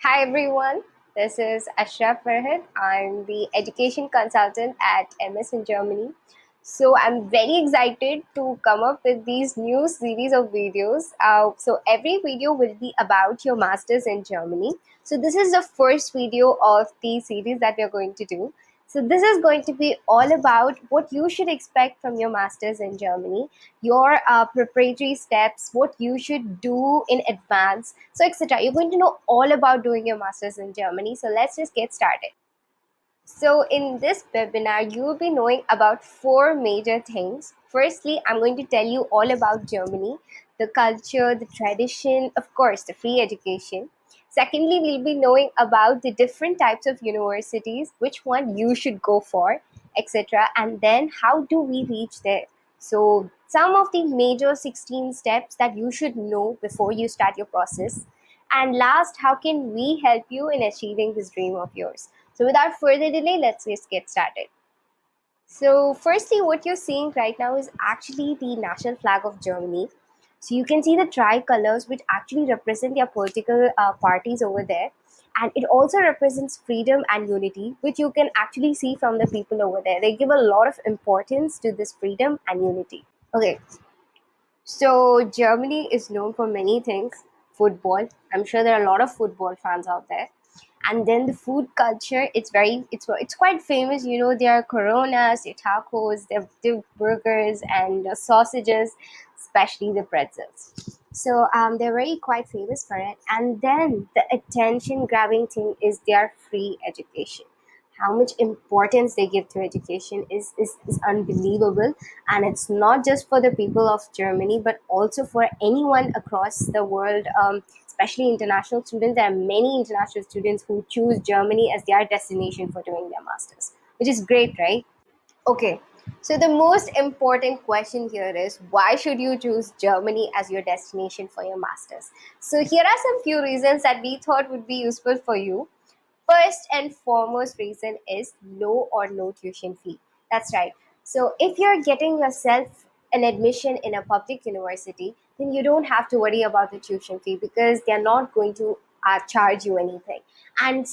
Hi everyone, this is Ashraf Farhad. I'm the education consultant at MS in Germany. So I'm very excited to come up with these new series of videos. So every video will be about your masters in Germany. So this is the first video of the series that we're going to do. So this is going to be all about what you should expect from your masters in Germany, your preparatory steps, what you should do in advance, so etc. You're going to know all about doing your masters in Germany. So let's just get started. So in this webinar, you will be knowing about four major things. Firstly, I'm going to tell you all about Germany, the culture, the tradition, of course, the free education. Secondly, we'll be knowing about the different types of universities, which one you should go for, etc. And then how do we reach there? So some of the major 16 steps that you should know before you start your process. And last, how can we help you in achieving this dream of yours? So without further delay, let's just get started. So firstly, what you're seeing right now is actually the national flag of Germany. So you can see the tricolors, which actually represent their political parties over there. And it also represents freedom and unity, which you can actually see from the people over there. They give a lot of importance to this freedom and unity. Okay, so Germany is known for many things. Football. I'm sure there are a lot of football fans out there. And then the food culture, it's quite famous. You know, there are coronas, there are tacos, there are burgers and sausages, especially the pretzels. So they're very quite famous for it. And then the attention grabbing thing is their free education. How much importance they give to education is unbelievable, and it's not just for the people of Germany but also for anyone across the world, especially international students. There are many international students who choose Germany as their destination for doing their masters, which is great, right? Okay, so the most important question here is, why should you choose Germany as your destination for your masters? So here are some few reasons that we thought would be useful for you. First and foremost reason is low or no tuition fee. That's right. So if you're getting yourself an admission in a public university, then you don't have to worry about the tuition fee because they're not going to charge you anything. And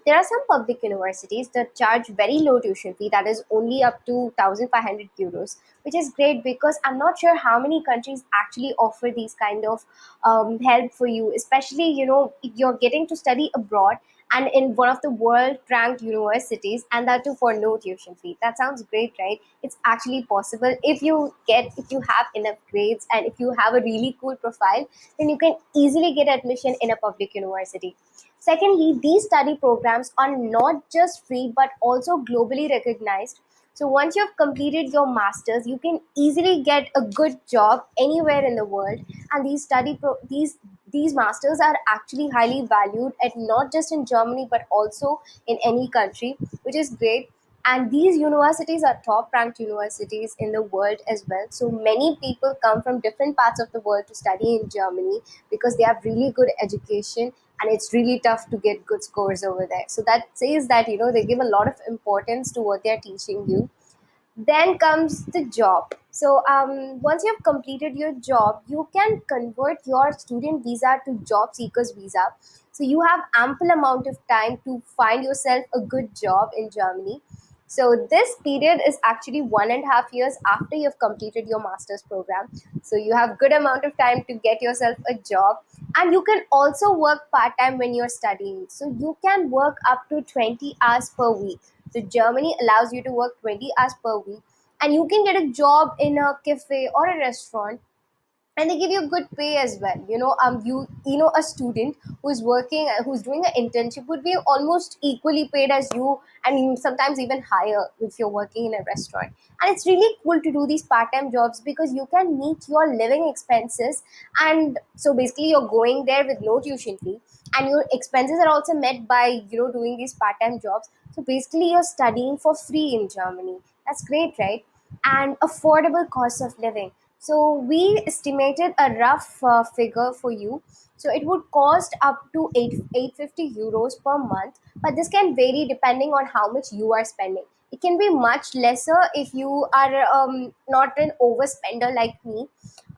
there are some public universities that charge very low tuition fee, that is only up to 1,500 euros, which is great because I'm not sure how many countries actually offer these kind of help for you, especially if you're getting to study abroad and in one of the world ranked universities, and that too for no tuition fee. That sounds great, right? It's actually possible. If you have enough grades and if you have a really cool profile, then you can easily get admission in a public university. Secondly, these study programs are not just free but also globally recognized. So once you have completed your masters, you can easily get a good job anywhere in the world. And these masters are actually highly valued, at not just in Germany but also in any country, which is great. And these universities are top ranked universities in the world as well. So many people come from different parts of the world to study in Germany because they have really good education, and it's really tough to get good scores over there. So that says that they give a lot of importance to what they're teaching you. Then comes the job. So once you have completed your job, you can convert your student visa to job seekers visa. So you have ample amount of time to find yourself a good job in Germany. So this period is actually 1.5 years after you've completed your master's program. So you have good amount of time to get yourself a job, and you can also work part-time when you're studying. So you can work up to 20 hours per week. So Germany allows you to work 20 hours per week, and you can get a job in a cafe or a restaurant, and they give you good pay as well. A student who's working, who's doing an internship would be almost equally paid as you, and sometimes even higher if you're working in a restaurant. And it's really cool to do these part-time jobs because you can meet your living expenses. And so basically you're going there with no tuition fee, and your expenses are also met by doing these part-time jobs. So basically you're studying for free in Germany. That's great, right? And affordable cost of living. So we estimated a rough figure for you. So it would cost up to 850 euros per month, but this can vary depending on how much you are spending. It can be much lesser if you are not an overspender like me,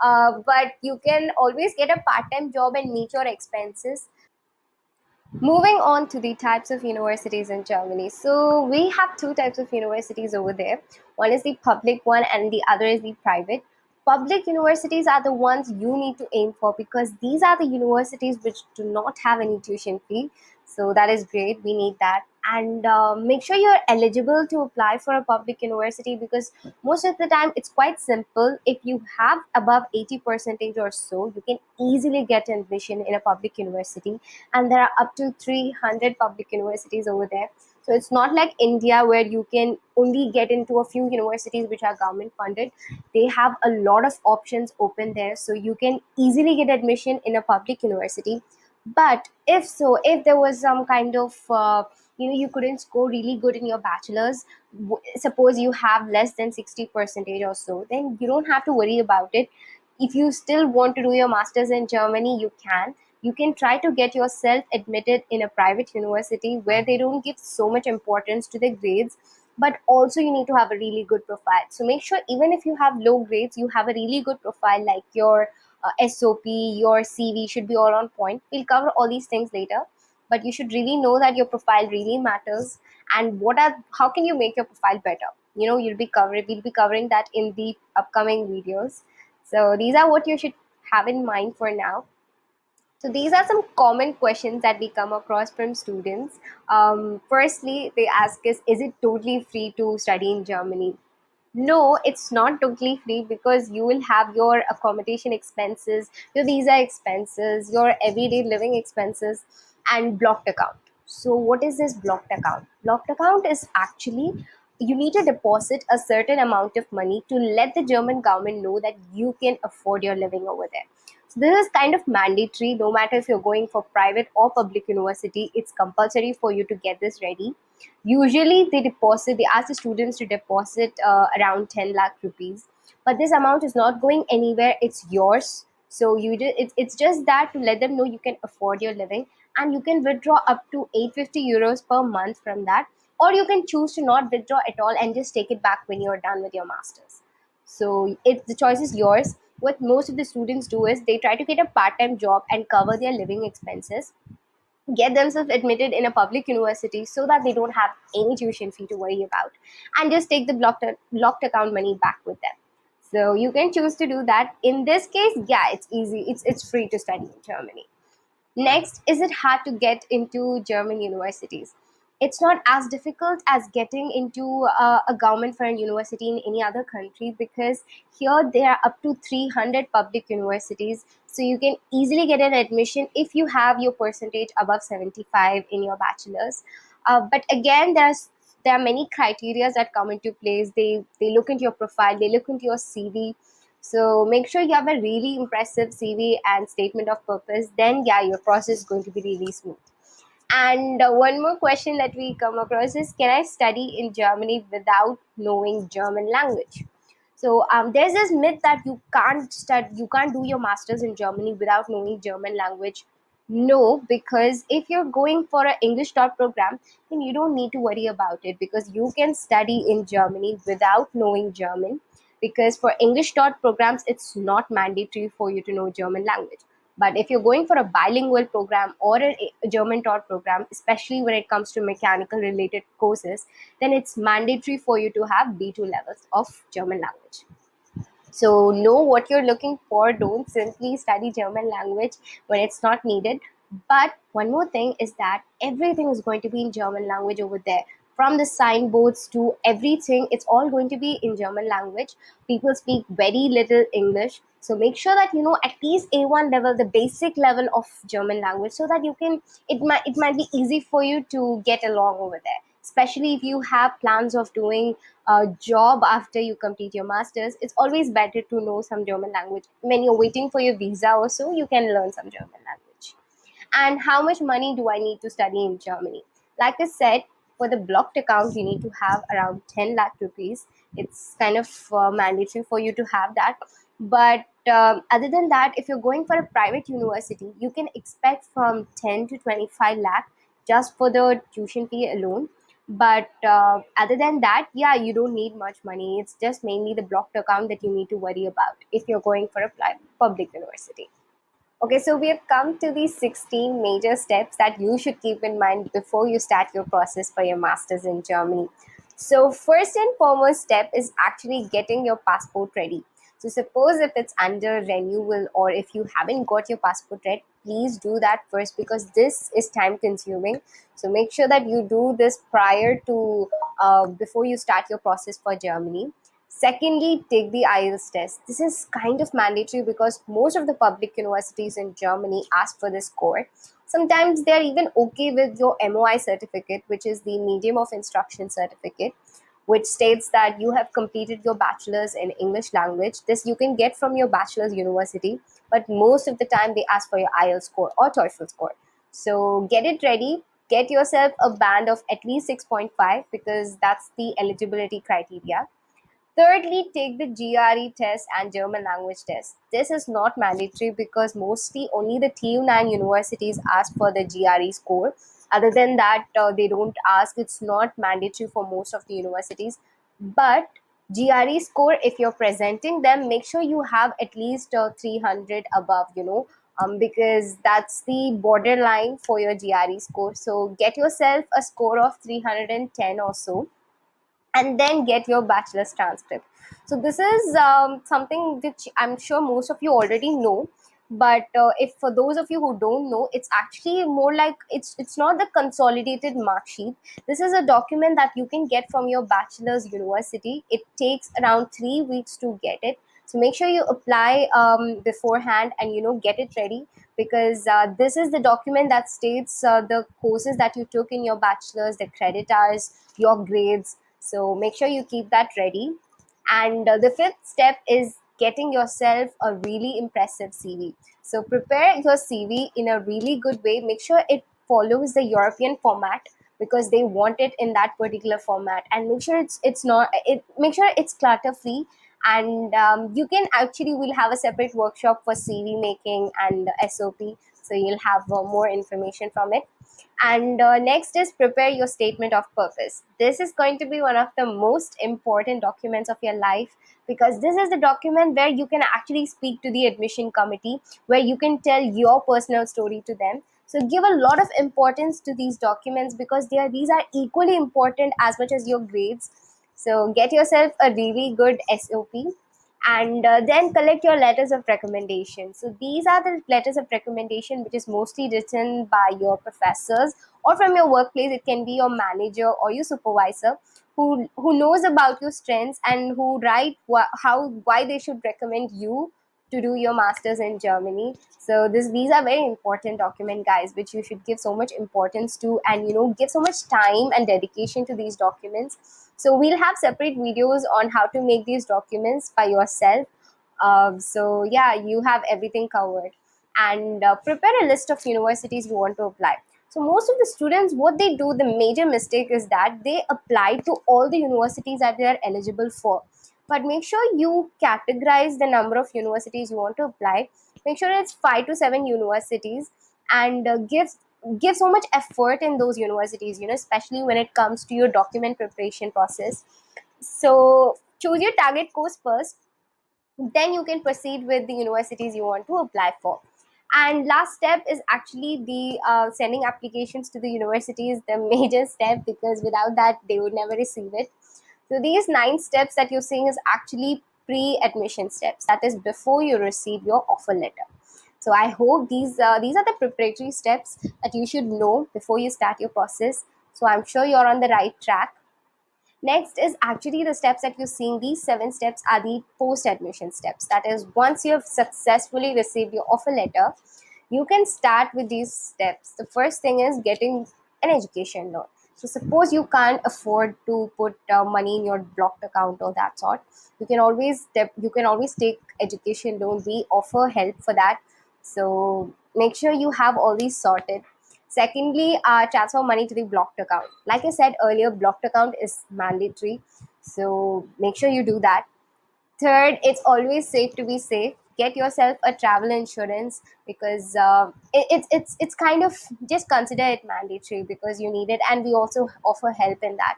but you can always get a part-time job and meet your expenses. Moving on to the types of universities in Germany. So we have two types of universities over there. One is the public one and the other is the private. Public universities are the ones you need to aim for because these are the universities which do not have any tuition fee. So that is great. We need that. And make sure you're eligible to apply for a public university because most of the time it's quite simple. If you have above 80 percentage or so, you can easily get admission in a public university, and there are up to 300 public universities over there. So it's not like India where you can only get into a few universities which are government funded. They have a lot of options open there, so you can easily get admission in a public university. But if there was some kind of you couldn't score really good in your bachelor's, suppose you have less than 60 percentage or so, then you don't have to worry about it. If you still want to do your masters in Germany, you can try to get yourself admitted in a private university where they don't give so much importance to the grades, but also you need to have a really good profile. So make sure even if you have low grades, you have a really good profile, like your SOP, your CV should be all on point. We'll cover all these things later, but you should really know that your profile really matters. And how can you make your profile better? We'll be covering that in the upcoming videos. So these are what you should have in mind for now. So these are some common questions that we come across from students. Firstly, they ask us, is it totally free to study in Germany? No, it's not totally free because you will have your accommodation expenses, your visa expenses, your everyday living expenses, and blocked account. So, what is this blocked account? Blocked account is actually you need to deposit a certain amount of money to let the German government know that you can afford your living over there. So this is kind of mandatory, no matter if you're going for private or public university, it's compulsory for you to get this ready. Usually they ask the students to deposit around 10 lakh rupees, but this amount is not going anywhere, it's yours. So it's just that to let them know you can afford your living, and you can withdraw up to 850 euros per month from that, or you can choose to not withdraw at all and just take it back when you're done with your masters. So the choice is yours. What most of the students do is they try to get a part-time job and cover their living expenses, get themselves admitted in a public university so that they don't have any tuition fee to worry about, and just take the blocked account money back with them. So you can choose to do that. In this case, yeah, it's easy. It's free to study in Germany. Next, is it hard to get into German universities? It's not as difficult as getting into a government for a university in any other country, because here there are up to 300 public universities. So you can easily get an admission if you have your percentage above 75 in your bachelor's. But again, there are many criteria that come into place. They look into your profile, they look into your CV. So make sure you have a really impressive CV and statement of purpose. Then, yeah, your process is going to be really smooth. And one more question that we come across is, can I study in Germany without knowing German language? So there's this myth that you can't do your masters in Germany without knowing German language. No, because if you're going for an English taught program, then you don't need to worry about it, because you can study in Germany without knowing German. Because for English taught programs, it's not mandatory for you to know German language. But if you're going for a bilingual program or a German taught program, especially when it comes to mechanical related courses, then it's mandatory for you to have B2 levels of German language. So know what you're looking for. Don't simply study German language when it's not needed. But one more thing is that everything is going to be in German language over there. From the signboards to everything, it's all going to be in German language. People speak very little English. So make sure that you know at least A1 level, the basic level of German language, so that it might be easy for you to get along over there. Especially if you have plans of doing a job after you complete your masters, it's always better to know some German language. When you're waiting for your visa also, you can learn some German language. And how much money do I need to study in Germany? Like I said, for the blocked account, you need to have around 10 lakh rupees. It's kind of mandatory for you to have that. But other than that, if you're going for a private university, you can expect from 10 to 25 lakh just for the tuition fee alone. But other than that, yeah, you don't need much money. It's just mainly the blocked account that you need to worry about if you're going for a public university. Okay, so we have come to the 16 major steps that you should keep in mind before you start your process for your masters in Germany. So, first and foremost step is actually getting your passport ready. So, suppose if it's under renewal or if you haven't got your passport ready, please do that first because this is time consuming. So, make sure that you do this prior to before you start your process for Germany. Secondly, take the IELTS test. This is kind of mandatory because most of the public universities in Germany ask for this score. Sometimes they are even okay with your MOI certificate, which is the Medium of Instruction certificate, which states that you have completed your bachelor's in English language. This you can get from your bachelor's university, but most of the time they ask for your IELTS score or TOEFL score. So get it ready. Get yourself a band of at least 6.5 because that's the eligibility criteria. Thirdly, take the GRE test and German language test. This is not mandatory because mostly only the TU9 universities ask for the GRE score. Other than that, they don't ask. It's not mandatory for most of the universities. But GRE score, if you're presenting them, make sure you have at least 300 above, because that's the borderline for your GRE score. So get yourself a score of 310 or so and then get your bachelor's transcript. So this is something which I'm sure most of you already know, but if for those of you who don't know, it's actually more like it's not the consolidated mark sheet. This is a document that you can get from your bachelor's university. It takes around 3 weeks to get it. So make sure you apply beforehand and get it ready because this is the document that states the courses that you took in your bachelor's, the credit hours, your grades. So make sure you keep that ready. And the fifth step is getting yourself a really impressive CV. So prepare your CV in a really good way. Make sure it follows the European format because they want it in that particular format, and make sure it's not it make sure it's clutter free. And you can actually we'll have a separate workshop for CV making and SOP, so you'll have more information from it. And next is prepare your statement of purpose. This is going to be one of the most important documents of your life because this is the document where you can actually speak to the admission committee, where you can tell your personal story to them. So give a lot of importance to these documents because these are equally important as much as your grades. So get yourself a really good SOP and then collect your letters of recommendation. So these are the letters of recommendation which is mostly written by your professors or from your workplace. It can be your manager or your supervisor who knows about your strengths and who write why they should recommend you to do your masters in Germany. So these are very important document, guys, which you should give so much importance to, and give so much time and dedication to these documents. So we'll have separate videos on how to make these documents by yourself. So yeah, you have everything covered. And prepare a list of universities you want to apply. So most of the students, what they do, the major mistake is that they apply to all the universities that they are eligible for. But make sure you categorize the number of universities you want to apply. Make sure it's 5 to 7 universities, and give so much effort in those universities, especially when it comes to your document preparation process. So choose your target course first, then you can proceed with the universities you want to apply for. And last step is actually the sending applications to the universities, the major step, because without that they would never receive it. So these 9 steps that you're seeing is actually pre-admission steps, that is before you receive your offer letter. So I hope these are the preparatory steps that you should know before you start your process. So I'm sure you're on the right track. Next is actually the steps that you're seeing. These 7 steps are the post-admission steps. That is, once you have successfully received your offer letter, you can start with these steps. The first thing is getting an education loan. So suppose you can't afford to put money in your blocked account or that sort, you can always take education loan. We offer help for that. So make sure you have all these sorted. Secondly, transfer money to the blocked account. Like I said earlier, blocked account is mandatory. So make sure you do that. Third, it's always safe to be safe. Get yourself a travel insurance because it's kind of, just consider it mandatory because you need it, and we also offer help in that.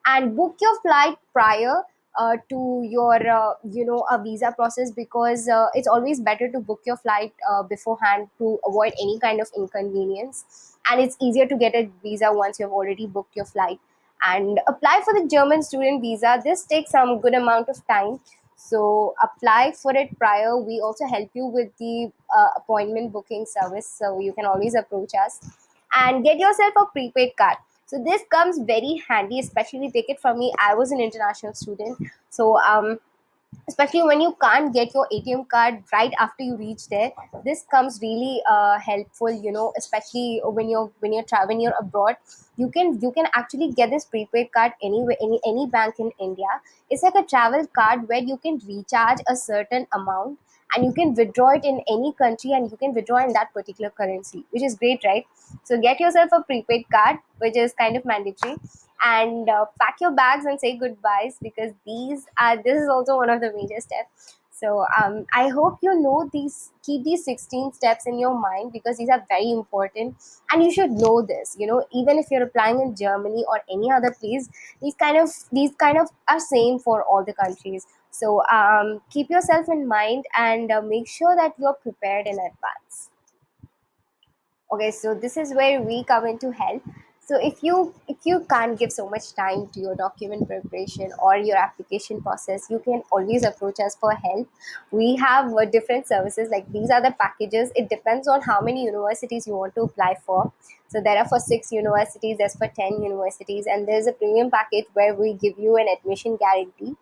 And book your flight prior. to your a visa process, because it's always better to book your flight beforehand to avoid any kind of inconvenience, and it's easier to get a visa once you've already booked your flight. And apply for the German student visa. This takes some good amount of time, so apply for it prior. We also help you with the appointment booking service, so you can always approach us. And get yourself a prepaid card. So this comes very handy, especially take it from me. I was an international student, so especially when you can't get your ATM card right after you reach there, this comes really helpful. Especially when you're abroad, you can actually get this prepaid card anywhere, any bank in India. It's like a travel card where you can recharge a certain amount, and you can withdraw it in any country, and you can withdraw in that particular currency, which is great, right? So get yourself a prepaid card, which is kind of mandatory. And pack your bags and say goodbyes, because this is also one of the major steps. So I hope you know these, keep these 16 steps in your mind, because these are very important, and you should know this. Even if you're applying in Germany or any other place, these kind of are same for all the countries. So keep yourself in mind, and make sure that you're prepared in advance. Okay, so this is where we come into help. So if you can't give so much time to your document preparation or your application process, you can always approach us for help. We have different services, like these are the packages. It depends on how many universities you want to apply for. So there are for 6 universities, there's for 10 universities, and there's a premium package where we give you an admission guarantee.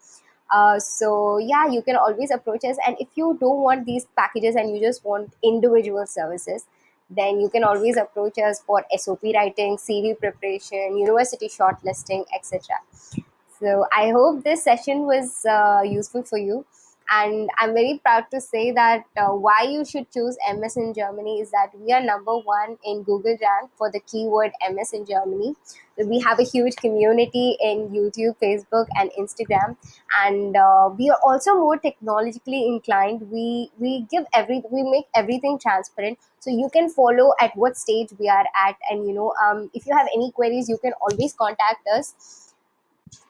So yeah, you can always approach us. And if you don't want these packages and you just want individual services, then you can always approach us for SOP writing, CV preparation, university shortlisting, etc. So I hope this session was useful for you. And I'm very proud to say that why you should choose MS in Germany is that we are number one in Google rank for the keyword MS in Germany. So we have a huge community in YouTube, Facebook, and Instagram, and we are also more technologically inclined. We make everything transparent, so you can follow at what stage we are at. And if you have any queries, you can always contact us.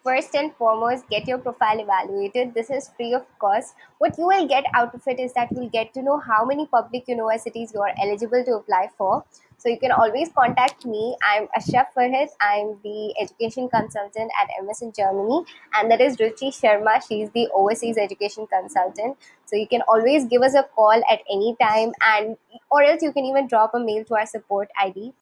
First and foremost, get your profile evaluated. This is free of cost. What you will get out of it is that you'll get to know how many public universities you are eligible to apply for. So you can always contact me. I'm Ashraf Farhad. I'm the education consultant at MS in Germany. And that is Ruchi Sharma. She's the overseas education consultant. So you can always give us a call at any time, and or else you can even drop a mail to our support ID.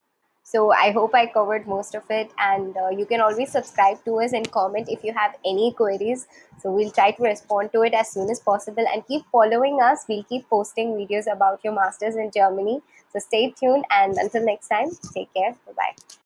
So I hope I covered most of it, and you can always subscribe to us and comment if you have any queries. So we'll try to respond to it as soon as possible, and keep following us. We'll keep posting videos about your masters in Germany. So stay tuned, and until next time, take care. Bye bye.